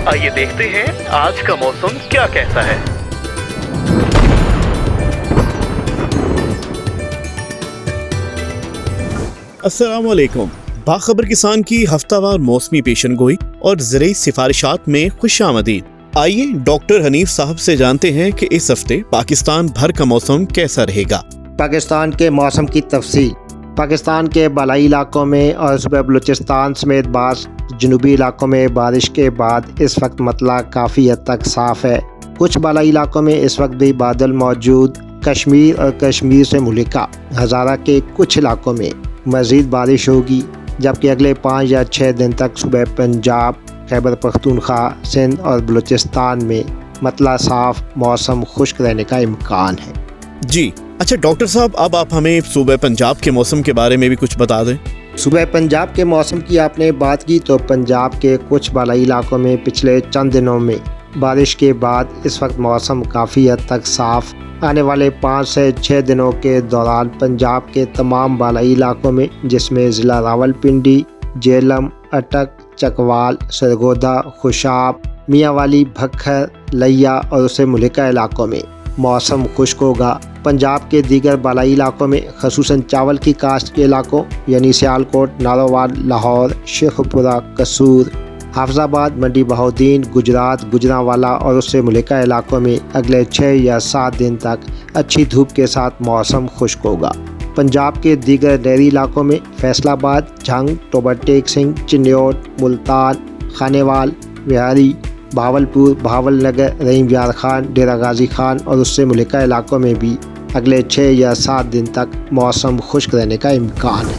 आइए देखते हैं आज का मौसम क्या कहता है। अस्सलामुअलैकुम। बाखबर किसान की हफ्तावार मौसमी पेशन गोई और ज़रूरी सिफारिशात में खुशामदीद। आइए डॉक्टर हनीफ साहब से जानते हैं कि इस हफ्ते पाकिस्तान भर का मौसम कैसा रहेगा। पाकिस्तान के मौसम की तफसील। पाकिस्तान के बालाई इलाकों में और सूबे बलूचिस्तान समेत बाज़ जनूबी इलाकों में बारिश के बाद इस वक्त मतला काफ़ी हद तक साफ़ है। कुछ बालाई इलाकों में इस वक्त भी बादल मौजूद। कश्मीर और कश्मीर से मुल्का हज़ारा के कुछ इलाकों में मज़ीद बारिश होगी, जबकि अगले 5 या 6 दिन तक सूबे पंजाब, खैबर पख्तूनख्वा, सिंध और बलूचिस्तान में मतला साफ़ मौसम खुश्क रहने का इम्कान है। जी अच्छा डॉक्टर साहब, अब आप हमें सूबे पंजाब के मौसम के बारे में भी कुछ बता दें। सूबे पंजाब के मौसम की आपने बात की तो पंजाब के कुछ बालाई इलाकों में पिछले चंद दिनों में बारिश के बाद इस वक्त मौसम काफ़ी हद तक साफ़। आने वाले 5 से 6 दिनों के दौरान पंजाब के तमाम बालाई इलाकों में, जिसमें ज़िला रावलपिंडी, जेलम, अटक, चकवाल, सरगोदा, खुशाब, मियांवाली, भक्खर, लिया और उससे मुल्का इलाकों में मौसम खुश्क होगा। पंजाब के दीगर बालाई इलाकों में खसूसन चावल की काश्त के इलाकों यानी सियालकोट, नारोवाल, लाहौर, शेखपुरा, कसूर, हाफजाबाद, मंडी बहाउद्दीन, गुजरात, गुजरांवाला और उससे मुल्का इलाकों में अगले 6 या 7 दिन तक अच्छी धूप के साथ मौसम खुश्क होगा। पंजाब के दीगर नहरी इलाकों में फैसलाबाद, झंग, टोबर टेक सिंह, चिन्योट, मुल्तान, खानेवाल, बिहारी, बहावलपुर, बहावलनगर, रहीम यार खान, डेरा गाजी खान और उससे मुल्का इलाकों में भी अगले 6 या 7 दिन तक मौसम खुश्क रहने का इम्कान है।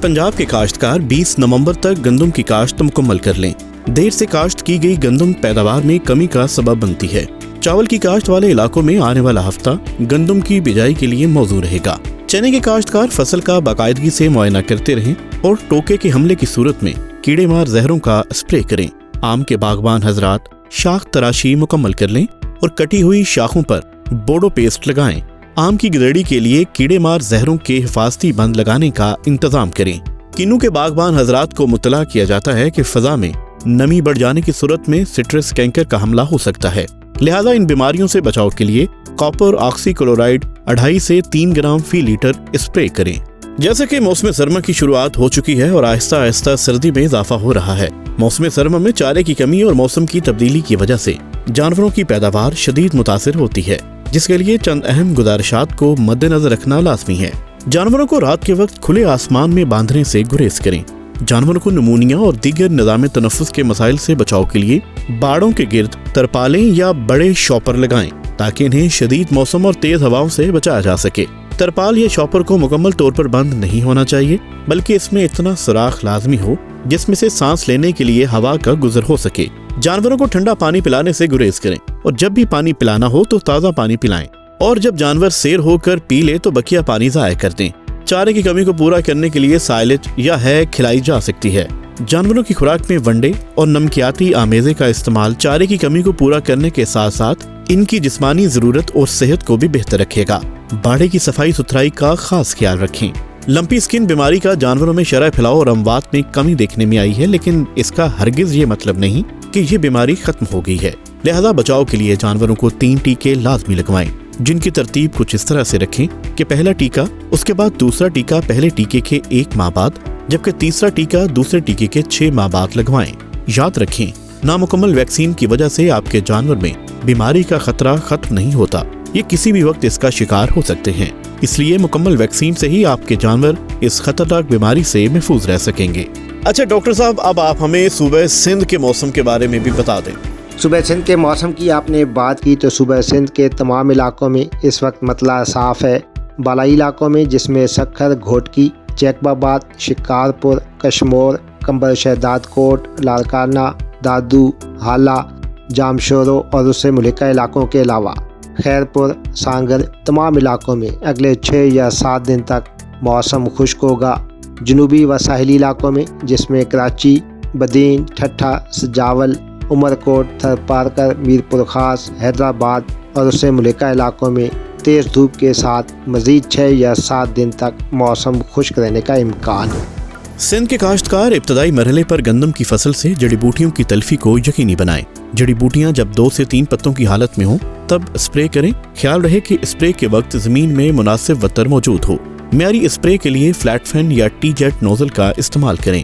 पंजाब के काश्तकार 20 नवंबर तक गंदम की काश्त मुकम्मल कर लें। देर से काश्त की गई गंदम पैदावार में कमी का सबब बनती है। चावल की काश्त वाले इलाकों में आने वाला हफ्ता गंदम की बिजाई के लिए मौजूद रहेगा। चने के काश्तकार फसल का बाकायदगी से मुआयना करते रहें और टोके के हमले की सूरत में कीड़े मार जहरों का स्प्रे करें। आम के बागबान हजरात शाख तराशी मुकम्मल कर लें और कटी हुई शाखों पर बोडो पेस्ट लगाएं। आम की गिदड़ी के लिए कीड़े मार जहरों के हिफाजती बंद लगाने का इंतजाम करें। किन्नू के बागबान हजरात को मुतला किया जाता है कि फजा में नमी बढ़ जाने की सूरत में सिट्रस कैंकर का हमला हो सकता है, लिहाजा इन बीमारियों से बचाव के लिए कॉपर ऑक्सीक्लोराइड 2.5 से 3 ग्राम फी लीटर स्प्रे करें। जैसे कि मौसम सरमा की शुरुआत हो चुकी है और आहिस्ता आहिस्ता सर्दी में इजाफा हो रहा है। मौसम सरमा में चारे की कमी और मौसम की तब्दीली की वजह से जानवरों की पैदावार शदीद मुतासिर होती है, जिसके लिए चंद अहम गुजारिशात को मद्देनजर रखना लाजमी है। जानवरों को रात के वक्त खुले आसमान में बांधने से गुरेज करें। जानवरों को नमूनिया और दीगर निज़ाम तनफ़्फ़ुस के मसाइल से बचाव के लिए बाड़ों के गिर्द तरपालें या बड़े शॉपर लगाएं, ताकि इन्हें शदीद मौसम और तेज हवाओं से बचाया जा सके। तरपाल या शॉपर को मुकम्मल तौर पर बंद नहीं होना चाहिए, बल्कि इसमें इतना सुराख लाजमी हो जिसमें से सांस लेने के लिए हवा का गुजर हो सके। जानवरों को ठंडा पानी पिलाने से गुरेज करें और जब भी पानी पिलाना हो तो ताज़ा पानी पिलाएं और जब जानवर सैर होकर पी ले तो बकिया पानी ज़ाया कर दें। चारे की कमी को पूरा करने के लिए साइलेज या है खिलाई जा सकती है। जानवरों की खुराक में वनडे और नमकियाती आमेज़े का इस्तेमाल चारे की कमी को पूरा करने के साथ साथ इनकी जिस्मानी ज़रूरत और सेहत को भी बेहतर रखेगा। बाड़े की सफाई सुथराई का खास ख्याल रखें। लंपी स्किन बीमारी का जानवरों में शरह फैलाव और अमवात में कमी देखने में आई है, लेकिन इसका हरगिज ये मतलब नहीं कि ये बीमारी खत्म हो गई है। लिहाजा बचाव के लिए जानवरों को 3 टीके लाजमी लगवाएं, जिनकी तरतीब कुछ इस तरह से रखें कि पहला टीका, उसके बाद दूसरा टीका पहले टीके के 1 माह बाद, जबकि तीसरा टीका दूसरे टीके के 6 माह बाद लगवाएं। याद रखें, नामुकम्मल वैक्सीन की वजह से आपके जानवर में बीमारी का खतरा खत्म नहीं होता, ये किसी भी वक्त इसका शिकार हो सकते हैं। इसलिए मुकम्मल वैक्सीन से ही आपके जानवर इस खतरनाक बीमारी से महफूज रह सकेंगे। अच्छा डॉक्टर साहब, अब आप हमें सूबे सिंध के मौसम के बारे में भी बता दें। सूबे सिंध के मौसम की आपने बात की तो सूबे सिंध के तमाम इलाकों में इस वक्त मतला साफ़ है। बालाई इलाकों में, जिसमें सखर, घोटकी, जैकबाबाद, शिकारपुर, कशमोर, कंबर शहदाद कोट, लारकाना, दादू, हाला, जामशोरो और उससे मुल्का इलाकों के अलावा खैरपुर, सांगर, तमाम इलाकों में अगले 6 या 7 दिन तक मौसम खुश्क होगा। जनूबी व साहिली इलाकों में, जिसमें कराची, बदीन, ठट्ठा, सजावल, उमरकोट, थरपारकर, मीरपुर खास, हैदराबाद और उससे मुल्का इलाकों में तेज़ धूप के साथ मज़ीद 6 या 7 दिन तक मौसम खुश्क रहने का इम्कान है। सिंध के काश्तकार इब्तदाई मरहले पर गंदम की फसल से जड़ी बूटियों की तलफी को यकीनी बनाएं। जड़ी बूटियां जब 2 से 3 पत्तों की हालत में हों तब स्प्रे करें। ख्याल रहे कि स्प्रे के वक्त जमीन में मुनासिब वतर मौजूद हो। मियारी स्प्रे के लिए फ्लैट फैन या टी जेट नोजल का इस्तेमाल करें।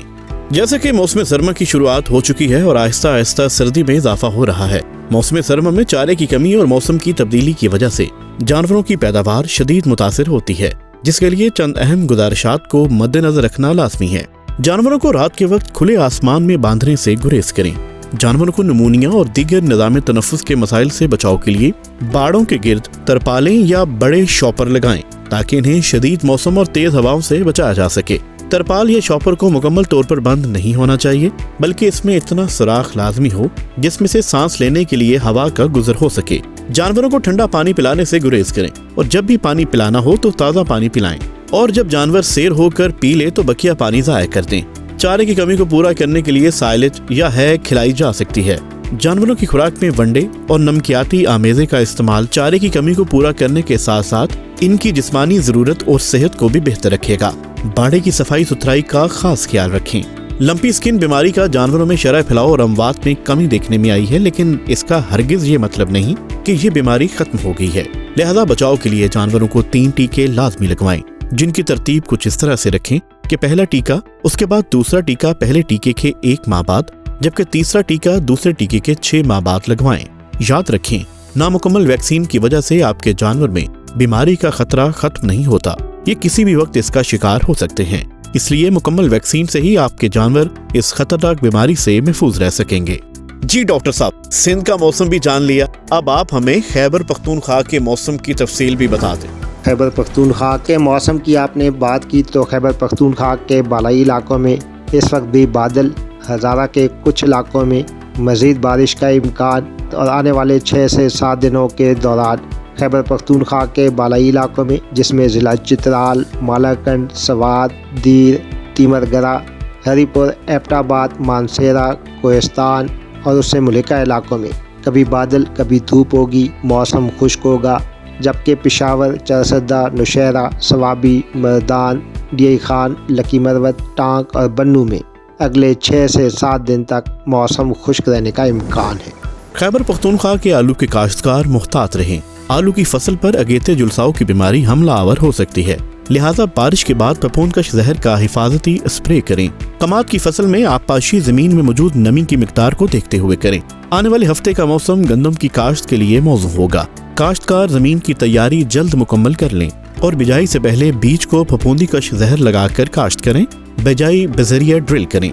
जैसे कि मौसम सरमा की शुरुआत हो चुकी है और आहिस्ता आहिस्ता सर्दी में इजाफा हो रहा है, मौसम सरमा में चारे की कमी और मौसम की तब्दीली की वजह से जानवरों की पैदावार शदीद मुतासिर होती है, जिसके लिए चंद अहम गुजारिशात को मद्देनजर रखना लाजमी है। जानवरों को रात के वक्त खुले आसमान में बांधने से गुरेज करें। जानवरों को नमूनिया और दीगर निज़ाम तनफ़्फ़ुस के मसाइल से बचाव के लिए बाड़ों के गिर्द तरपालें या बड़े शॉपर लगाएं ताकि इन्हें शदीद मौसम और तेज हवाओं से बचाया जा सके। तरपाल या शॉपर को मुकम्मल तौर पर बंद नहीं होना चाहिए, बल्कि इसमें इतना सुराख लाजमी हो जिसमें से सांस लेने के लिए हवा का गुजर हो सके। जानवरों को ठंडा पानी पिलाने से गुरेज करें और जब भी पानी पिलाना हो तो ताज़ा पानी पिलाएं और जब जानवर सैर होकर पी ले तो बकिया पानी ज़ाया कर दें। चारे की कमी को पूरा करने के लिए साइलेज या है खिलाई जा सकती है। जानवरों की खुराक में वनडे और नमकियाती आमेज़े का इस्तेमाल चारे की कमी को पूरा करने के साथ साथ इनकी जिस्मानी ज़रूरत और सेहत को भी बेहतर रखेगा। बाड़े की सफाई सुथराई का खास ख्याल रखें। लंपी स्किन बीमारी का जानवरों में शरह फैलाव और अमवात में कमी देखने में आई है, लेकिन इसका हरगिज ये मतलब नहीं कि ये बीमारी खत्म हो गई है। लिहाजा बचाव के लिए जानवरों को 3 टीके लाजमी लगवाएं, जिनकी तरतीब कुछ इस तरह से रखें कि पहला टीका, उसके बाद दूसरा टीका पहले टीके के 1 माह बाद, जबकि तीसरा टीका दूसरे टीके के 6 माह बाद लगवाएं। याद रखें, नामुकम्मल वैक्सीन की वजह से आपके जानवर में बीमारी का खतरा खत्म नहीं होता, ये किसी भी वक्त इसका शिकार हो सकते हैं। इसलिए मुकम्मल वैक्सीन से ही आपके जानवर इस खतरनाक बीमारी से महफूज रह सकेंगे। जी डॉक्टर साहब, सिंध का मौसम भी जान लिया, अब आप हमें खैबर पख्तूनख्वा के मौसम की तफसील भी बता दें। खैबर पख्तूनख्वा के मौसम की आपने बात की तो खैबर पख्तूनख्वा के बालाई इलाकों में इस वक्त भी बादल, हज़ारा के कुछ इलाकों में मज़ीद बारिश का इम्कान और आने वाले 6 से 7 दिनों के दौरान खैबर पख्तूनख्वा के बालाई इलाकों में, जिसमें ज़िला चित्राल, मालाकंड, सवात, दीर, तीमरगरा, हरीपुर, एबटाबाद, मानसेरा, कोहिस्तान और उससे मुल्का इलाकों में कभी बादल कभी धूप होगी, मौसम खुश्क होगा, जबकि पेशावर, चरसदा, नौशहरा, सवाबी, मर्दान, डी खान, लकी मरवत, टांक और बन्नू में अगले 6 से 7 दिन तक मौसम खुश्क रहने का इम्कान है। खैबर पख्तूनख्वा के आलू के काश्तकार मुहतात रहें। आलू की फसल पर अगेते जुलसाव की बीमारी हमला आवर हो सकती है, लिहाजा बारिश के बाद फफूंदकश जहर का हिफाजती स्प्रे करें। कमाद की फसल में आबपाशी जमीन में मौजूद नमी की मिकदार को देखते हुए करें। आने वाले हफ्ते का मौसम गंदम की काश्त के लिए मौजू होगा। काश्तकार जमीन की तैयारी जल्द मुकम्मल कर लें और बिजाई से पहले बीज को फफूंदीकश जहर लगाकर काश्त करें, बिजाई बजरिया ड्रिल करें।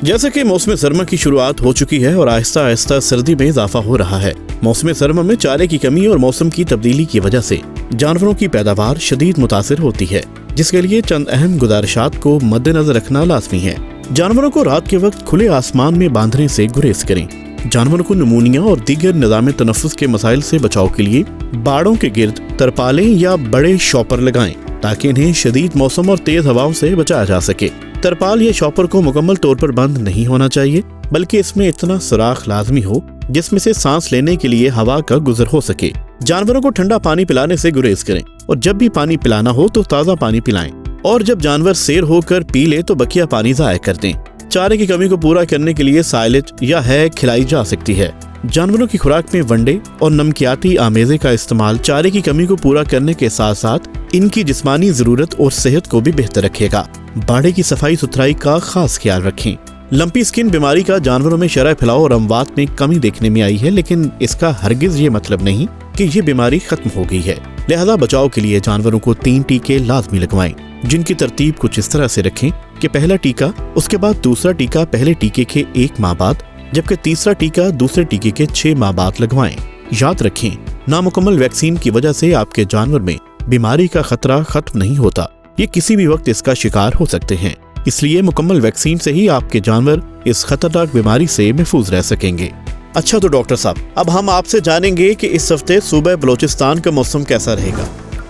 जैसे कि मौसम सरमा की शुरुआत हो चुकी है और आहिस्ता आहिस्ता सर्दी में इजाफा हो रहा है, मौसम सरमा में चारे की कमी और मौसम की तब्दीली की वजह से जानवरों की पैदावार शदीद मुतासिर होती है, जिसके लिए चंद अहम गुजारिशात को मद्देनजर रखना लाजमी है। जानवरों को रात के वक्त खुले आसमान में बांधने से गुरेज करें। जानवरों को नमूनिया और दीगर निज़ाम तनफ़्फ़ुस के मसाइल से बचाव के लिए बाड़ों के गिर्द तरपालें या बड़े शॉपर लगाएं ताकि इन्हें शदीद मौसम और तेज हवाओं से बचाया जा सके। तरपाल या शॉपर को मुकम्मल तौर पर बंद नहीं होना चाहिए, बल्कि इसमें इतना सुराख लाजमी हो जिसमें से सांस लेने के लिए हवा का गुजर हो सके। जानवरों को ठंडा पानी पिलाने से गुरेज करें और जब भी पानी पिलाना हो तो ताज़ा पानी पिलाएं और जब जानवर सैर होकर पी ले तो बकिया पानी ज़ाया कर दें। चारे की कमी को पूरा करने के लिए साइलेज या है खिलाई जा सकती है। जानवरों की खुराक में वनडे और नमकियाती आमेज़े का इस्तेमाल चारे की कमी को पूरा करने के साथ साथ इनकी जिस्मानी ज़रूरत और सेहत को भी बेहतर रखेगा। बाड़े की सफाई सुथराई का खास ख्याल रखें। लंपी स्किन बीमारी का जानवरों में शरह फैलाव और अमवात में कमी देखने में आई है, लेकिन इसका हरगिज ये मतलब नहीं कि ये बीमारी खत्म हो गई है। लिहाजा बचाव के लिए जानवरों को 3 टीके लाजमी लगवाएं, जिनकी तरतीब कुछ इस तरह से रखें कि पहला टीका, उसके बाद दूसरा टीका पहले टीके के 1 माह बाद, जबकि तीसरा टीका दूसरे टीके के 6 माह बाद लगवाएं। याद रखें, नामुकम्मल वैक्सीन की वजह से आपके जानवर में बीमारी का खतरा खत्म नहीं होता, ये किसी भी वक्त इसका शिकार हो सकते हैं। इसलिए मुकम्मल वैक्सीन से ही आपके जानवर इस खतरनाक बीमारी से महफूज रह सकेंगे। अच्छा तो डॉक्टर साहब, अब हम आपसे जानेंगे कि इस हफ्ते सूबे बलूचिस्तान का मौसम कैसा रहेगा।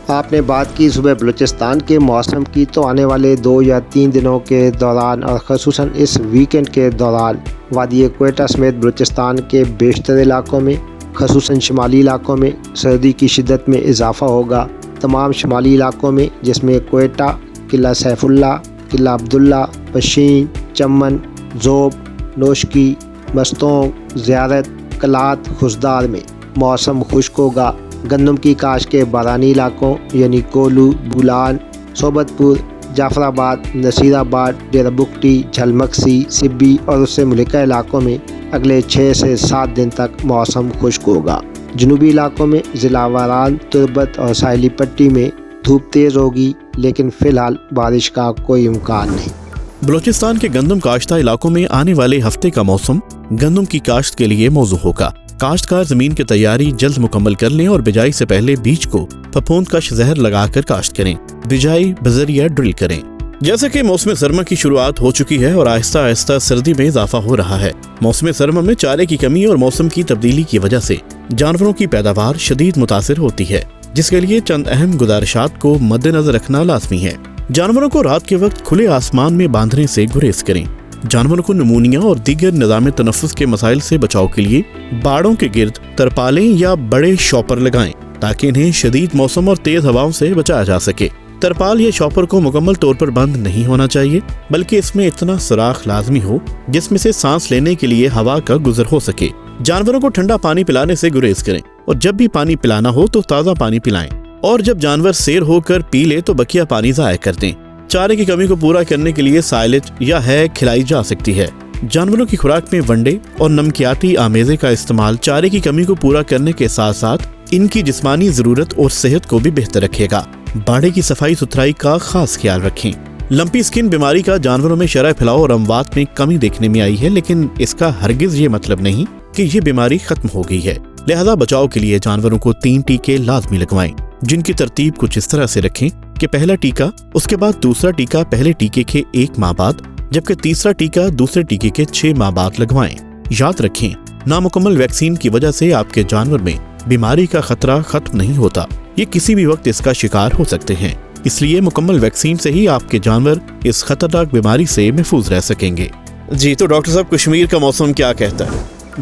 आपने बात की सूबे बलूचिस्तान के मौसम की, तो आने वाले 2 या 3 दिनों के दौरान और ख़ुसूसन इस वीकेंड के दौरान वादी क्वेटा समेत बलूचिस्तान के बेशतर इलाकों में, ख़ुसूसन शुमाली इलाकों में सर्दी की शिद्दत में इजाफा होगा। तमाम शुमाली इलाकों में, जिसमें क्वेटा, किला सैफुल्ला, قلعہ عبداللہ، پشین، چمن، زوب، نوشکی، مستونگ، زیارت، کلات، خزدار میں موسم خشک ہوگا۔ گندم کی کاشت کے بارانی علاقوں یعنی کولو، بولان، صوبت پور، جعفر آباد، نصیر آباد، ڈیرہ بگٹی، جھلمکسی، سبی اور اس سے ملکہ علاقوں میں اگلے 6 سے 7 دن تک موسم خشک ہوگا۔ جنوبی علاقوں میں ضلع واران، تربت اور ساحلی پٹی میں دھوپ تیز ہوگی، لیکن فی الحال بارش کا کوئی امکان نہیں۔ بلوچستان کے گندم کاشتہ علاقوں میں آنے والے ہفتے کا موسم گندم کی کاشت کے لیے موزوں ہوگا۔ کاشتکار زمین کی تیاری جلد مکمل کر لیں اور بجائی سے پہلے بیج کو پھپھوند کش زہر لگا کر کاشت کریں۔ بجائی بذریعہ ڈرل کریں۔ جیسا کہ موسم سرما کی شروعات ہو چکی ہے اور آہستہ آہستہ سردی میں اضافہ ہو رہا ہے، موسم سرما میں چارے کی کمی اور موسم کی تبدیلی کی وجہ سے جانوروں کی پیداوار شدید متاثر ہوتی ہے، جس کے لیے چند اہم گزارشات کو مد نظر رکھنا لازمی ہے۔ جانوروں کو رات کے وقت کھلے آسمان میں باندھنے سے گریز کریں۔ جانوروں کو نمونیا اور دیگر نظام تنفس کے مسائل سے بچاؤ کے لیے باڑوں کے گرد ترپالیں یا بڑے شاپر لگائیں تاکہ انہیں شدید موسم اور تیز ہواؤں سے بچایا جا سکے۔ ترپال یا شاپر کو مکمل طور پر بند نہیں ہونا چاہیے، بلکہ اس میں اتنا سوراخ لازمی ہو جس میں سے سانس لینے کے لیے ہوا کا گزر ہو سکے۔ جانوروں کو ٹھنڈا پانی پلانے سے گریز کریں اور جب بھی پانی پلانا ہو تو تازہ پانی پلائیں، اور جب جانور سیر ہو کر پی لے تو بقیہ پانی ضائع کر دیں۔ چارے کی کمی کو پورا کرنے کے لیے سائلج یا ہے کھلائی جا سکتی ہے۔ جانوروں کی خوراک میں ونڈے اور نمکیاتی آمیزے کا استعمال چارے کی کمی کو پورا کرنے کے ساتھ ساتھ ان کی جسمانی ضرورت اور صحت کو بھی بہتر رکھے گا۔ باڑے کی صفائی ستھرائی کا خاص خیال رکھیں۔ لمپی سکن بیماری کا جانوروں میں شرح پھیلاؤ اور اموات میں کمی دیکھنے میں آئی ہے، لیکن اس کا ہرگز یہ مطلب نہیں کہ یہ بیماری ختم ہو گئی ہے۔ لہذا بچاؤ کے لیے جانوروں کو 3 ٹیکے لازمی لگوائیں، جن کی ترتیب کچھ اس طرح سے رکھیں کہ پہلا ٹیکہ، اس کے بعد دوسرا ٹیکہ پہلے ٹیکے کے 1 ماہ بعد، جبکہ تیسرا ٹیکہ دوسرے ٹیکے کے 6 ماہ بعد لگوائیں۔ یاد رکھیں، نامکمل ویکسین کی وجہ سے آپ کے جانور میں بیماری کا خطرہ ختم نہیں ہوتا، یہ کسی بھی وقت اس کا شکار ہو سکتے ہیں۔ اس لیے مکمل ویکسین سے ہی آپ کے جانور اس خطرناک بیماری سے محفوظ رہ سکیں گے۔ جی تو ڈاکٹر صاحب، کشمیر کا موسم کیا کہتا ہے؟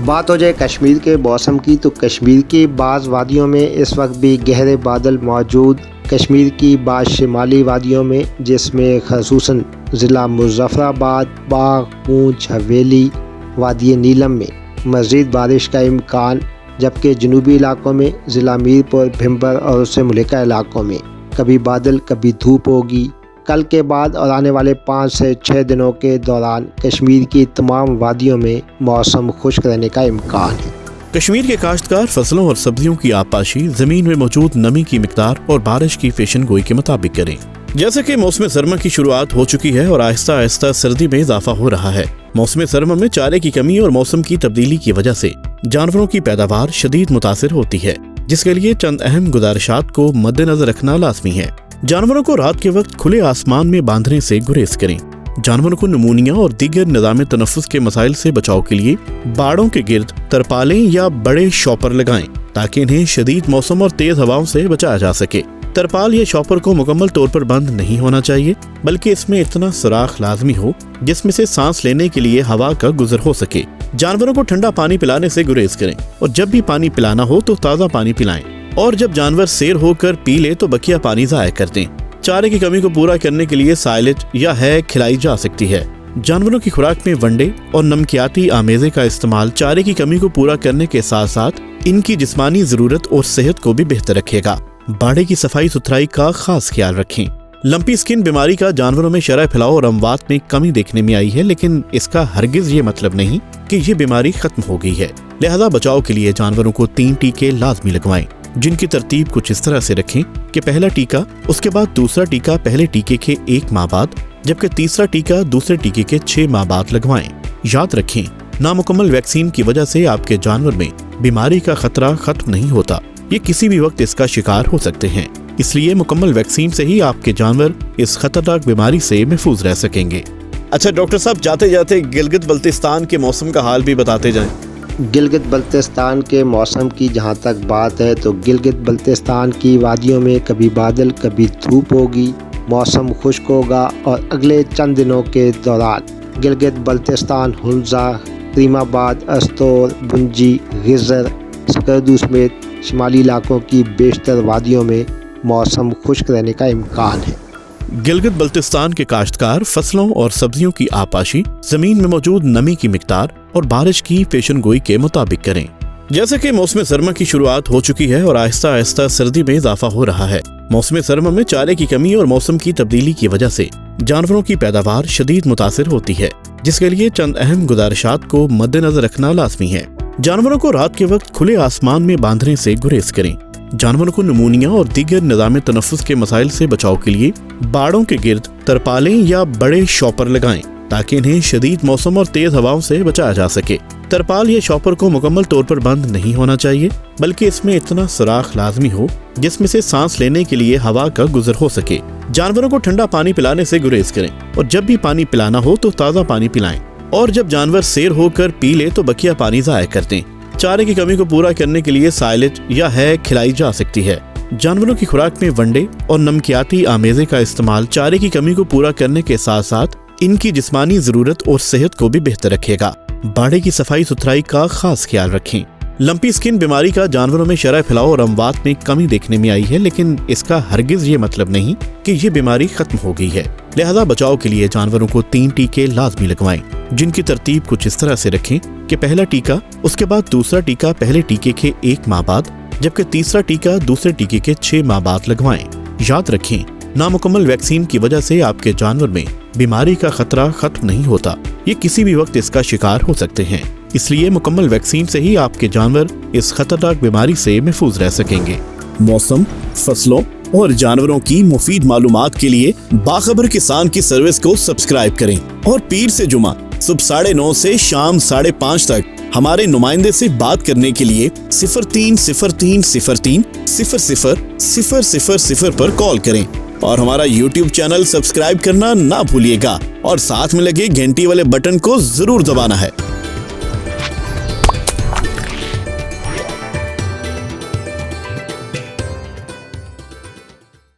بات ہو جائے کشمیر کے موسم کی تو کشمیر کی بعض وادیوں میں اس وقت بھی گہرے بادل موجود۔ کشمیر کی بعض شمالی وادیوں میں، جس میں خصوصاً ضلع مظفر آباد، باغ، پونچھ، حویلی، وادی نیلم میں مزید بارش کا امکان، جبکہ جنوبی علاقوں میں ضلع میرپور، بھمبر اور اس سے ملکہ علاقوں میں کبھی بادل کبھی دھوپ ہوگی۔ کل کے بعد اور آنے والے 5 سے 6 دنوں کے دوران کشمیر کی تمام وادیوں میں موسم خشک رہنے کا امکان ہے۔ کشمیر کے کاشتکار فصلوں اور سبزیوں کی آبپاشی زمین میں موجود نمی کی مقدار اور بارش کی پیشن گوئی کے مطابق کریں۔ جیسا کہ موسم سرما کی شروعات ہو چکی ہے اور آہستہ آہستہ سردی میں اضافہ ہو رہا ہے، موسم سرما میں چارے کی کمی اور موسم کی تبدیلی کی وجہ سے جانوروں کی پیداوار شدید متاثر ہوتی ہے، جس کے لیے چند اہم گزارشات کو مد نظر رکھنا لازمی ہے۔ جانوروں کو رات کے وقت کھلے آسمان میں باندھنے سے گریز کریں۔ جانوروں کو نمونیا اور دیگر نظام تنفس کے مسائل سے بچاؤ کے لیے باڑوں کے گرد ترپالیں یا بڑے شاپر لگائیں تاکہ انہیں شدید موسم اور تیز ہواؤں سے بچایا جا سکے۔ ترپال یا شاپر کو مکمل طور پر بند نہیں ہونا چاہیے، بلکہ اس میں اتنا سوراخ لازمی ہو جس میں سے سانس لینے کے لیے ہوا کا گزر ہو سکے۔ جانوروں کو ٹھنڈا پانی پلانے سے گریز کریں اور جب بھی پانی پلانا ہو تو تازہ پانی پلائیں، اور جب جانور سیر ہو کر پی لے تو بقیہ پانی ضائع کر دیں۔ چارے کی کمی کو پورا کرنے کے لیے سائلج یا ہے کھلائی جا سکتی ہے۔ جانوروں کی خوراک میں ونڈے اور نمکیاتی آمیزے کا استعمال چارے کی کمی کو پورا کرنے کے ساتھ ساتھ ان کی جسمانی ضرورت اور صحت کو بھی بہتر رکھے گا۔ باڑے کی صفائی ستھرائی کا خاص خیال رکھیں۔ لمپی سکن بیماری کا جانوروں میں شرح پھیلاؤ اور اموات میں کمی دیکھنے میں آئی ہے، لیکن اس کا ہرگز یہ مطلب نہیں کہ یہ بیماری ختم ہو گئی ہے۔ لہذا بچاؤ کے لیے جانوروں کو 3 ٹیکے لازمی لگوائیں، جن کی ترتیب کچھ اس طرح سے رکھیں کہ پہلا ٹیکہ، اس کے بعد دوسرا ٹیکہ پہلے ٹیکے کے 1 ماہ بعد، جبکہ تیسرا ٹیکہ دوسرے ٹیکے کے 6 ماہ بعد لگوائیں۔ یاد رکھیں، نامکمل ویکسین کی وجہ سے آپ کے جانور میں بیماری کا خطرہ ختم نہیں ہوتا، یہ کسی بھی وقت اس کا شکار ہو سکتے ہیں۔ اس لیے مکمل ویکسین سے ہی آپ کے جانور اس خطرناک بیماری سے محفوظ رہ سکیں گے۔ اچھا ڈاکٹر صاحب، جاتے جاتے گلگت بلتستان کے موسم کا حال بھی بتاتے جائیں۔ گلگت بلتستان کے موسم کی جہاں تک بات ہے تو گلگت بلتستان کی وادیوں میں کبھی بادل کبھی دھوپ ہوگی، موسم خشک ہوگا، اور اگلے چند دنوں کے دوران گلگت بلتستان، ہنزا، کریم آباد، استور، بنجی، غزر، سکردو سمیت شمالی علاقوں کی بیشتر وادیوں میں موسم خشک رہنے کا امکان ہے۔ गिलगित बल्तिस्तान के काश्तकार फसलों और सब्जियों की आपाशी जमीन में मौजूद नमी की मिकदार और बारिश की पेशन गोई के मुताबिक करें। जैसे कि मौसम सरमा की शुरुआत हो चुकी है और आहिस्ता आहिस्ता सर्दी में इजाफा हो रहा है, मौसम सरमा में चारे की कमी और मौसम की तब्दीली की वजह से जानवरों की पैदावार शदीद मुतासिर होती है, जिसके लिए चंद अहम गुजारिशात को मद्देनजर रखना लाजमी है। जानवरों को रात के वक्त खुले आसमान में बांधने से गुरेज करें। जानवरों को नमूनिया और दीगर निज़ाम तनफ़्फ़ुस के मसाइल से बचाव के लिए बाड़ों के गिर्द तरपालें या बड़े शॉपर लगाएं ताकि इन्हें शदीद मौसम और तेज हवाओं से बचाया जा सके। तरपाल या शॉपर को मुकम्मल तौर पर बंद नहीं होना चाहिए, बल्कि इसमें इतना सुराख लाजमी हो जिसमें से सांस लेने के लिए हवा का गुजर हो सके। जानवरों को ठंडा पानी पिलाने से गुरेज करें और जब भी पानी पिलाना हो तो ताज़ा पानी पिलाएं और जब जानवर सैर होकर पी ले तो बकिया पानी ज़ाया कर दें। चारे की कमी को पूरा करने के लिए साइलेज या है खिलाई जा सकती है। जानवरों की खुराक में वनडे और नमकियाती आमेज़े का इस्तेमाल चारे की कमी को पूरा करने के साथ साथ इनकी जिस्मानी जरूरत और सेहत को भी बेहतर रखेगा। बाड़े की सफाई सुथराई का खास ख्याल रखें। लंपी स्किन बीमारी का जानवरों में शरह फैलाव और अमवात में कमी देखने में आई है, लेकिन इसका हरगिज ये मतलब नहीं कि ये बीमारी खत्म हो गई है। लिहाजा बचाव के लिए जानवरों को 3 टीके लाजमी लगवाएं, जिनकी तरतीब कुछ इस तरह से रखें कि पहला टीका, उसके बाद दूसरा टीका पहले टीके के 1 माह बाद, जबकि तीसरा टीका दूसरे टीके के 6 माह बाद लगवाएं। याद रखें, नामुकम्मल वैक्सीन की वजह से आपके जानवर में बीमारी का खतरा खत्म नहीं होता, ये किसी भी वक्त इसका शिकार हो सकते हैं। इसलिए मुकम्मल वैक्सीन से ही आपके जानवर इस खतरनाक बीमारी से महफूज रह सकेंगे। मौसम, फसलों और जानवरों की मुफीद मालूमात के लिए बाखबर किसान की सर्विस को सब्सक्राइब करें और पीर से जुमा सुबह 9:30 से शाम 5:30 तक हमारे नुमाइंदे से बात करने के लिए 0303030000 पर कॉल करें और हमारा YouTube चैनल सब्सक्राइब करना ना भूलिएगा और साथ में लगे घंटी वाले बटन को जरूर दबाना है।